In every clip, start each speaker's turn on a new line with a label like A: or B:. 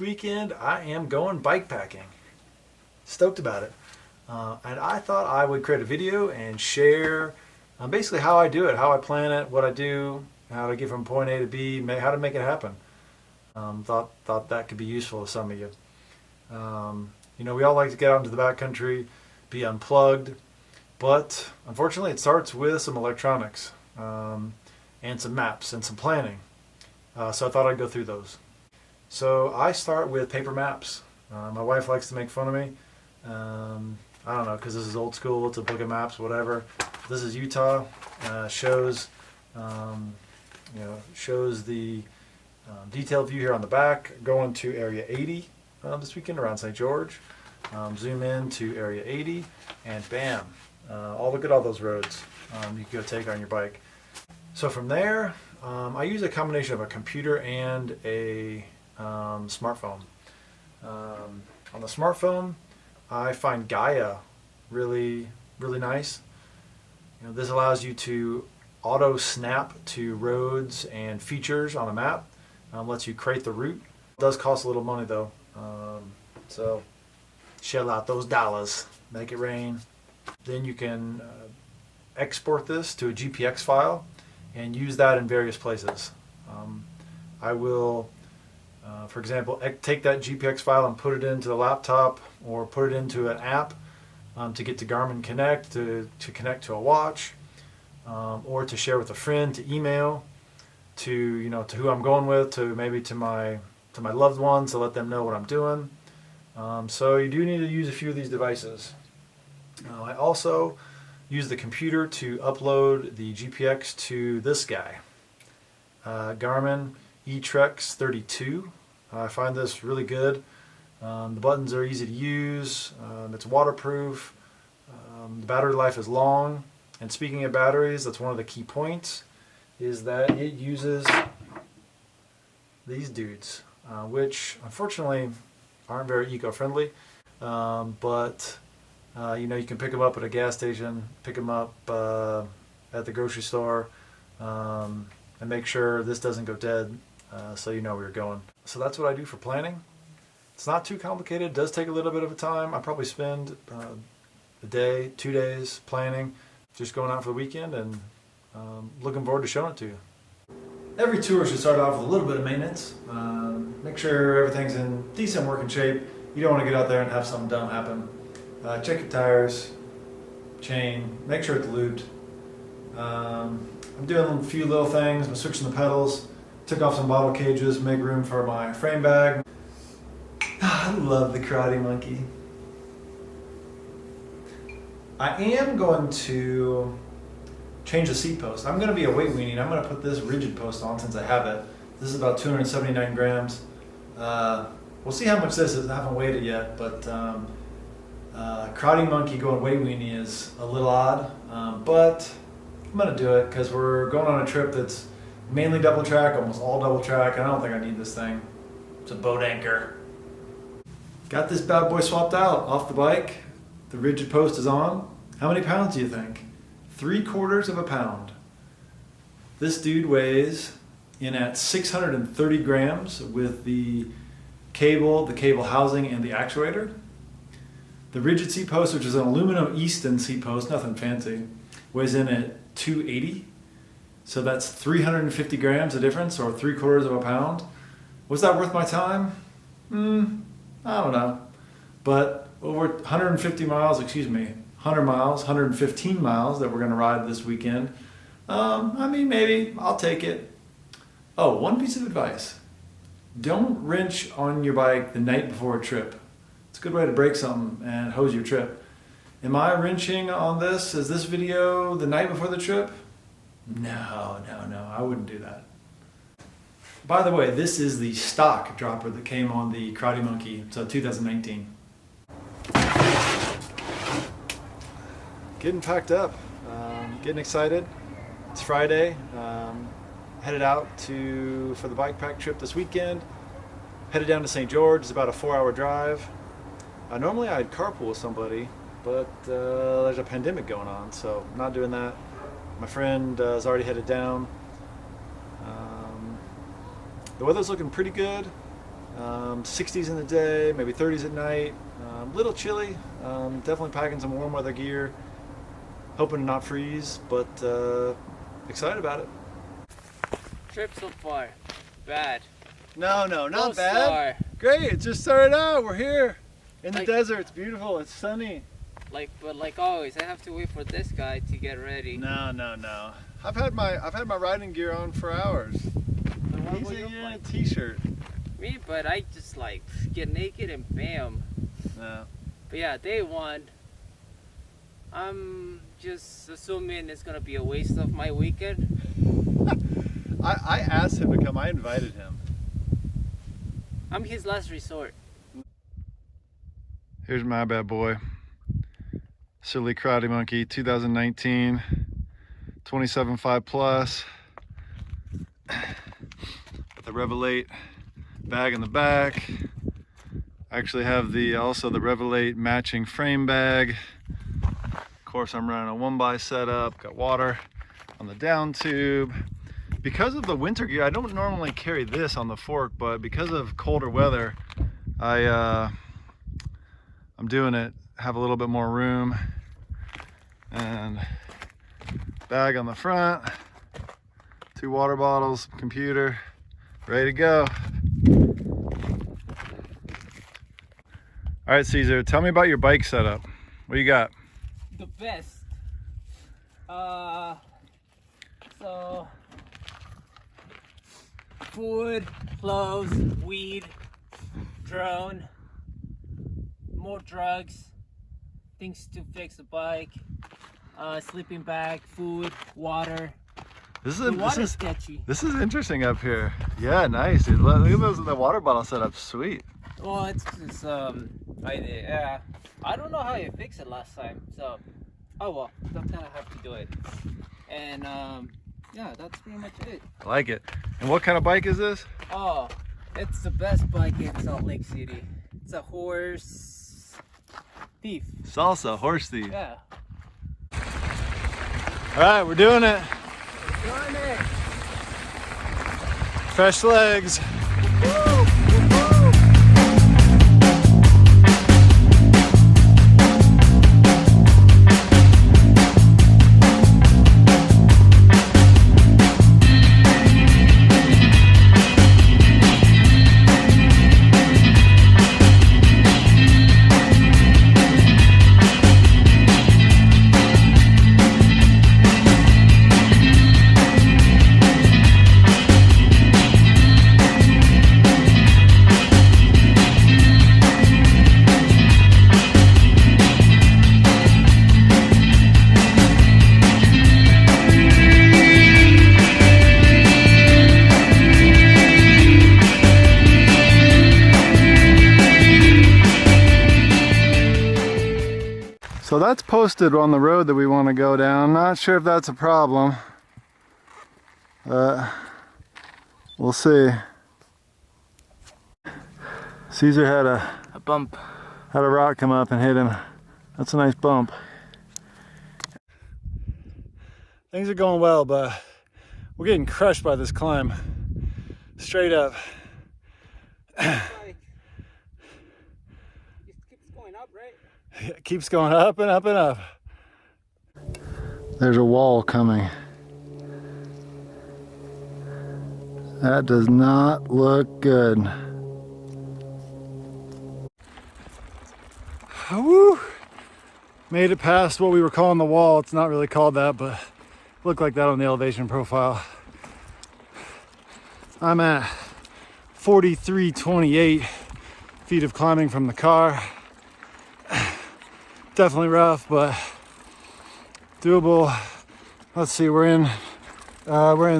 A: weekend I am going bike packing. Stoked about it. And I thought I would create a video and share basically how I do it, how I plan it, what I do, how to get from point A to B, how to make it happen. Thought that could be useful to some of you. You know, we all like to get out into the backcountry, be unplugged, but unfortunately it starts with some electronics and some maps and some planning. So I thought I'd go through those. So I start with paper maps. My wife likes to make fun of me. I don't know, because this is old school, it's a book of maps, whatever. This is Utah. Shows the detailed view here on the back, going to Area 80 this weekend around St. George. Zoom in to Area 80, and bam, look at all those roads you can go take on your bike. So from there, I use a combination of a computer and a smartphone. On the smartphone, I find Gaia really nice. You know, this allows you to auto snap to roads and features on a map. Lets you create the route. It does cost a little money though, so shell out those dollars, make it rain. Then you can export this to a GPX file and use that in various places. I will, for example, take that GPX file and put it into the laptop or put it into an app to get to Garmin Connect, to connect to a watch, or to share with a friend, to email, to who I'm going with, to maybe to my loved ones, to let them know what I'm doing. So you do need to use a few of these devices. I also use the computer to upload the GPX to this guy, Garmin Etrex 32. I find this really good. The buttons are easy to use. It's waterproof. The battery life is long. And speaking of batteries, that's one of the key points, is that it uses these dudes, which unfortunately aren't very eco-friendly, but you can pick them up at a gas station, pick them up at the grocery store, and make sure this doesn't go dead, so you know where you're going. So that's what I do for planning. It's not too complicated. It does take a little bit of a time. I probably spend a day, 2 days planning, just going out for the weekend, and looking forward to showing it to you. Every tour should start off with a little bit of maintenance. Make sure everything's in decent working shape. You don't want to get out there and have something dumb happen. Check your tires, chain, make sure it's lubed. I'm doing a few little things. I'm switching the pedals, took off some bottle cages, make room for my frame bag. I love the Karate Monkey. I am going to change the seat post. I'm going to be a weight weenie, and I'm going to put this rigid post on since I have it. This is about 279 grams. We'll see how much this is. I haven't weighed it yet, but Karate Monkey going weight weenie is a little odd, but I'm going to do it because we're going on a trip that's mainly double track, almost all double track, and I don't think I need this thing. It's a boat anchor. Got this bad boy swapped out off the bike. The rigid post is on. How many pounds do you think? 3/4 of a pound. This dude weighs in at 630 grams with the cable housing, and the actuator. The rigid seat post, which is an aluminum Easton seat post, nothing fancy, weighs in at 280. So that's 350 grams of difference, or 3/4 of a pound. Was that worth my time? I don't know. But over 115 miles that we're going to ride this weekend. I mean, maybe I'll take it. Oh, one piece of advice. Don't wrench on your bike the night before a trip. It's a good way to break something and hose your trip. Am I wrenching on this? Is this video the night before the trip? No, I wouldn't do that. By the way, this is the stock dropper that came on the Karate Monkey, so 2019. Getting packed up, getting excited. It's Friday. Headed out for the Bikepack trip this weekend. Headed down to St. George. It's about a 4-hour drive. Normally I'd carpool with somebody, but there's a pandemic going on, so I'm not doing that. My friend is already headed down. The weather's looking pretty good. 60s in the day, maybe 30s at night. Little chilly. Definitely packing some warm weather gear. Hoping to not freeze, but excited about it.
B: Trip so far, bad.
A: No, not bad.
B: Star.
A: Great, it just started out. We're here in the
B: Like-
A: desert. It's beautiful. It's sunny.
B: But like always, I have to wait for this guy to get ready.
A: No. I've had my riding gear on for hours. He's in a t-shirt.
B: Me, but I just like get naked and bam.
A: No.
B: But yeah, day one. I'm just assuming it's gonna be a waste of my weekend.
A: I asked him to come. I invited him.
B: I'm his last resort.
A: Here's my bad boy. Silly Karate Monkey 2019 27.5 plus. Got the Revelate bag in the back. I actually have also the Revelate matching frame bag. Of course, I'm running a 1x setup. Got water on the down tube. Because of the winter gear, I don't normally carry this on the fork, but because of colder weather, I'm doing it. Have a little bit more room. And bag on the front, 2 water bottles, computer, ready to go. All right, Caesar, tell me about your bike setup. What do you got?
B: The best. So food, clothes, weed, drone, more drugs, things to fix the bike, sleeping bag, food, water. The water's sketchy.
A: This is interesting up here. Yeah, nice, dude. Look at those, the water bottle setup, sweet.
B: Well, it's I don't know how you fixed it last time, so oh well, that's gonna have to do it. And yeah, that's pretty much it.
A: I like it. And what kind of bike is this?
B: Oh, it's the best bike in Salt Lake City. It's a horse thief.
A: Salsa, horse thief.
B: Yeah.
A: All right, we're doing it.
B: Doing it.
A: Fresh legs.
B: Woo!
A: So that's posted on the road that we want to go down. Not sure if that's a problem. We'll see. Caesar had
B: A bump.
A: had a rock come up and hit him. That's a nice bump. Things are going well, but we're getting crushed by this climb. Straight up.
B: Like, it keeps going up, right?
A: It keeps going up and up and up. There's a wall coming. That does not look good. Woo! Made it past what we were calling the wall. It's not really called that, but it looked like that on the elevation profile. I'm at 4328 feet of climbing from the car. Definitely rough, but doable. Let's see, we're in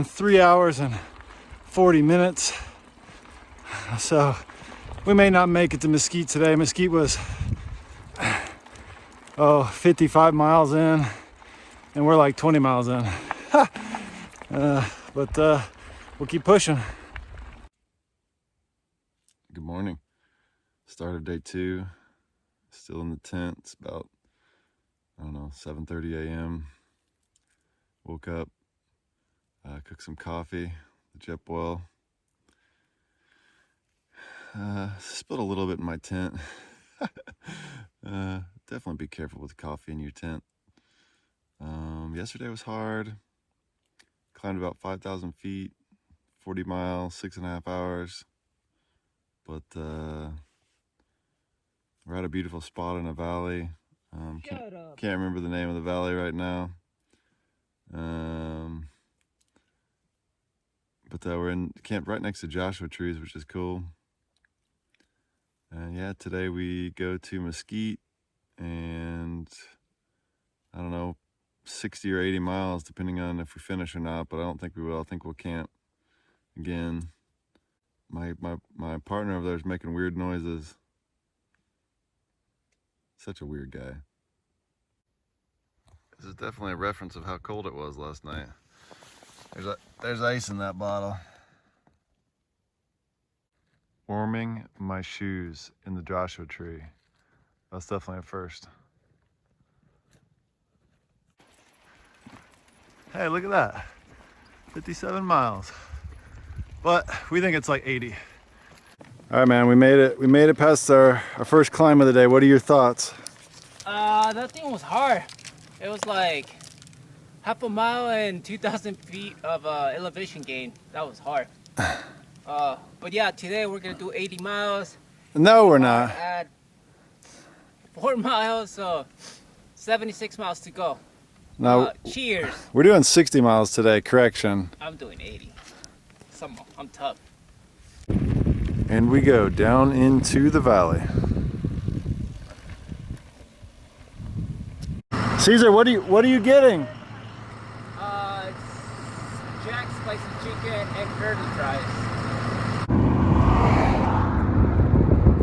A: 3 hours and 40 minutes. So we may not make it to Mesquite today. Mesquite was 55 miles in, and we're like 20 miles in. But we'll keep pushing. Good morning. Start of day 2. Still in the tent. It's about, I don't know, 7:30 a.m. Woke up, cooked some coffee, the Jetboil.
C: Spilled a little bit in my tent. Definitely be careful with coffee in your tent. Yesterday was hard. Climbed about 5,000 feet, 40 miles, 6.5 hours. But we're at a beautiful spot in a valley. Can't remember the name of the valley right now. But we're in camp right next to Joshua trees, which is cool. And yeah, today we go to Mesquite, and I don't know, 60 or 80 miles, depending on if we finish or not, but I don't think we will. I think we'll camp again. My partner over there is making weird noises. Such a weird guy. This is definitely a reference of how cold it was last night. There's ice in that bottle. Warming my shoes in the Joshua tree. That's definitely a first. Hey, look at that. 57 miles. But we think it's like 80. All right, man, we made it. We made it past our first climb of the day. What are your thoughts?
B: That thing was hard. It was like half a mile and 2,000 feet of elevation gain. That was hard. But yeah, today we're gonna do 80 miles.
C: No, we're not.
B: Add 4 miles, so 76 miles to go.
C: No.
B: Cheers.
C: We're doing 60 miles today, correction.
B: I'm doing 80. I'm tough.
C: And we go down into the valley. Caesar, what are you getting?
B: It's Jack's spicy chicken and curly fries.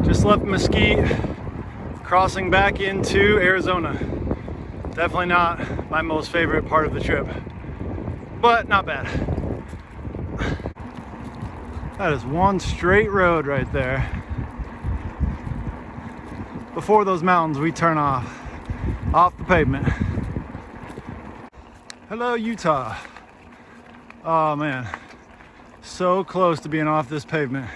A: Just left Mesquite, crossing back into Arizona. Definitely not my most favorite part of the trip, but not bad. That is one straight road right there. Before those mountains, we turn off the pavement. Hello, Utah. Oh man, so close to being off this pavement.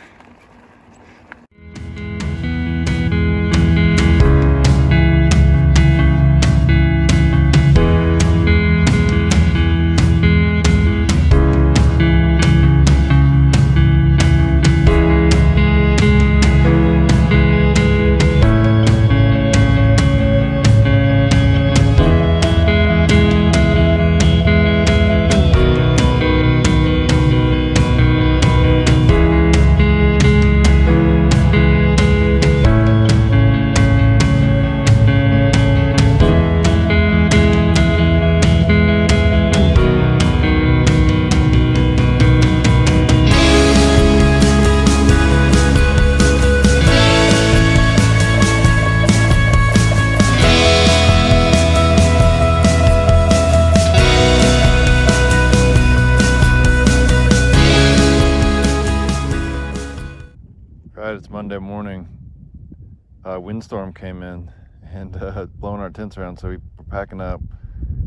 A: It's Monday morning. Windstorm came in and blowing our tents around, so we're packing up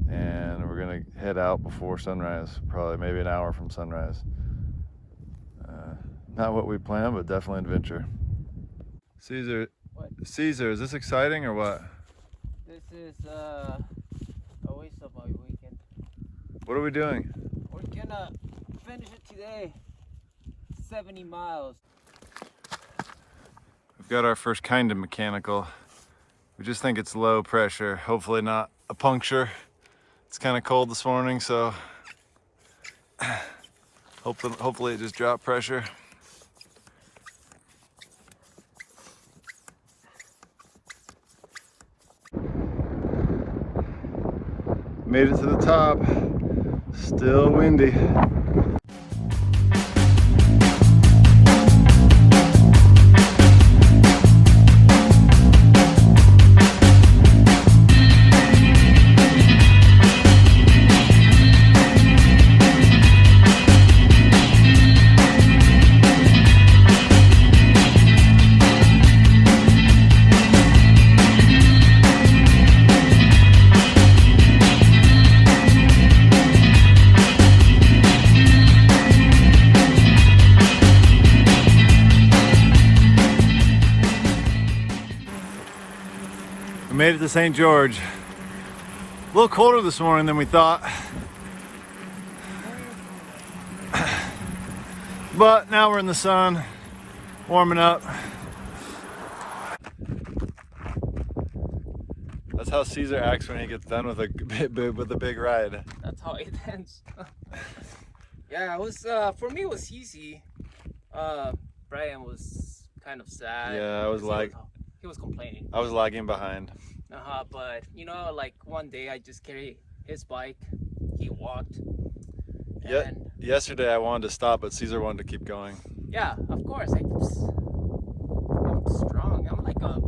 A: and we're gonna head out before sunrise, probably maybe an hour from sunrise. Not what we planned, but definitely adventure. Caesar,
B: What?
C: Caesar, is this exciting or what?
B: This is a waste of my weekend.
C: What are we doing?
B: We're gonna finish it today. 70 miles.
C: We've got our first kind of mechanical. We just think it's low pressure, hopefully not a puncture. It's kind of cold this morning, so hopefully it just dropped pressure. Made it to the top. Still windy. Made it to St. George. A little colder this morning than we thought. But now we're in the sun, warming up. That's how Caesar acts when he gets done with a big ride.
B: That's how it ends. Yeah, it was for me it was easy. Brian was kind of sad.
C: Yeah, I was like,
B: he was complaining.
C: I was lagging behind.
B: But you know, like one day I just carried his bike. He walked.
C: Yeah.
B: And
C: Yesterday I wanted to stop, but Caesar wanted to keep going.
B: yeah, of course. I'm strong. I'm like a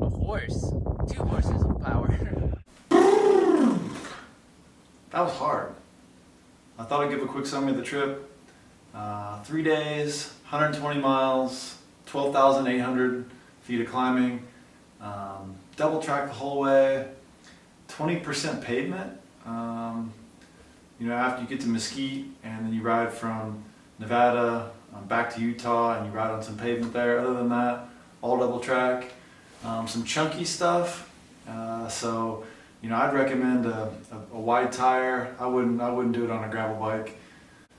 B: a horse. 2 horses of power.
A: That was hard. I thought I'd give a quick summary of the trip. 3 days, 120 miles, 12,800 feet of climbing, double track the whole way, 20% pavement. You know, after you get to Mesquite and then you ride from Nevada back to Utah and you ride on some pavement there. Other than that, all double track. Some chunky stuff. So, you know, I'd recommend a wide tire. I wouldn't do it on a gravel bike.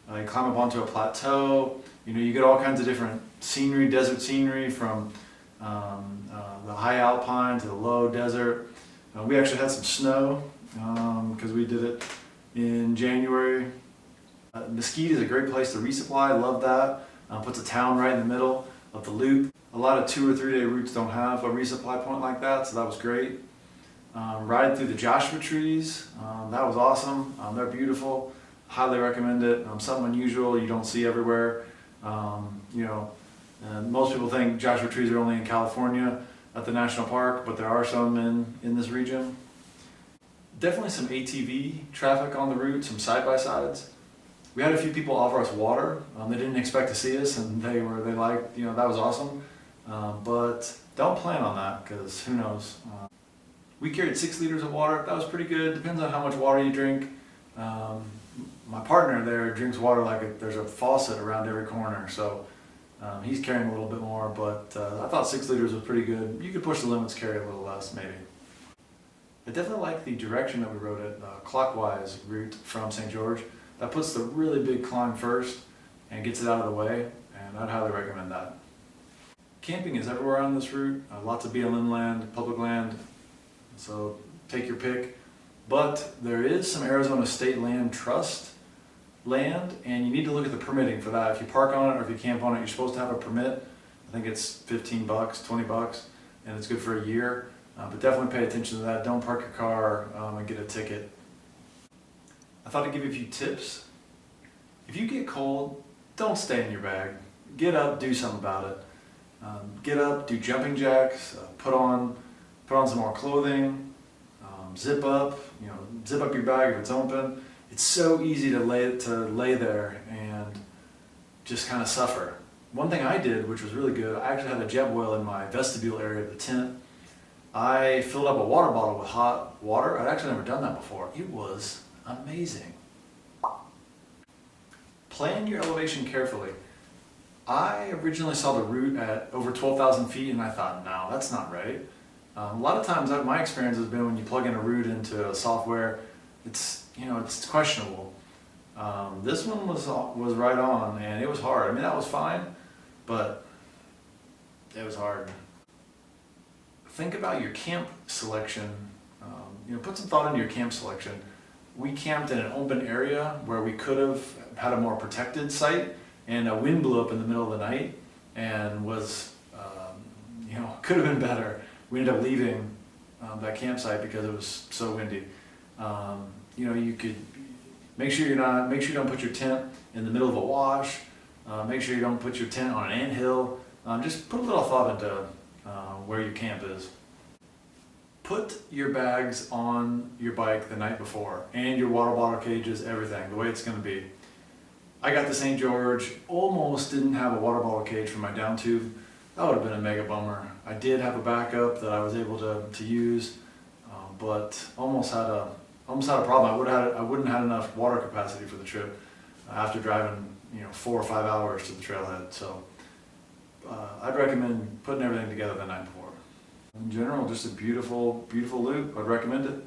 A: You climb up onto a plateau. You know, you get all kinds of different scenery, desert scenery, from the high alpine to the low desert. We actually had some snow because we did it in January. Mesquite is a great place to resupply. Love that. Puts a town right in the middle of the loop. A lot of 2 or 3 day routes don't have a resupply point like that, so that was great. Ride through the Joshua trees. That was awesome. They're beautiful. Highly recommend it. Something unusual you don't see everywhere. You know, most people think Joshua trees are only in California at the national park, but there are some in this region. Definitely some ATV traffic on the route, some side-by-sides. We had a few people offer us water. They didn't expect to see us, and they liked, you know, that was awesome. But don't plan on that, because who knows. We carried 6 liters of water. That was pretty good. Depends on how much water you drink. My partner there drinks water like there's a faucet around every corner, so he's carrying a little bit more, but I thought 6 liters was pretty good. You could push the limits, carry a little less, maybe. I definitely like the direction that we rode it, clockwise route from St. George. That puts the really big climb first and gets it out of the way, and I'd highly recommend that. Camping is everywhere on this route. Lots of BLM land, public land, so take your pick. But there is some Arizona State Land Trust land, and you need to look at the permitting for that. If you park on it or if you camp on it, you're supposed to have a permit. I think it's $15, $20, and it's good for a year. But definitely pay attention to that. Don't park your car and get a ticket. I thought I'd give you a few tips. If you get cold, don't stay in your bag. Get up, do something about it. Get up, do jumping jacks, put on some more clothing, zip up your bag if it's open. It's so easy to lay there and just kind of suffer. One thing I did, which was really good, I actually had a jet boil in my vestibule area of the tent. I filled up a water bottle with hot water. I'd actually never done that before. It was amazing. Plan your elevation carefully. I originally saw the route at over 12,000 feet and I thought, no, that's not right. A lot of times my experience has been when you plug in a route into a software, it's questionable. This one was right on, and it was hard. I mean, that was fine, but it was hard. Think about your camp selection. Put some thought into your camp selection. We camped in an open area where we could have had a more protected site, and a wind blew up in the middle of the night and was, could have been better. We ended up leaving that campsite because it was so windy. You could make sure you don't put your tent in the middle of a wash. Make sure you don't put your tent on an anthill. Just put a little thought into where your camp is. Put your bags on your bike the night before, and your water bottle cages, everything, the way it's going to be. I got to St. George, almost didn't have a water bottle cage for my down tube. That would have been a mega bummer. I did have a backup that I was able to use, but almost had a problem. I wouldn't have had enough water capacity for the trip after driving 4 or 5 hours to the trailhead. So I'd recommend putting everything together the night before. in general, just a beautiful, beautiful loop. I'd recommend it.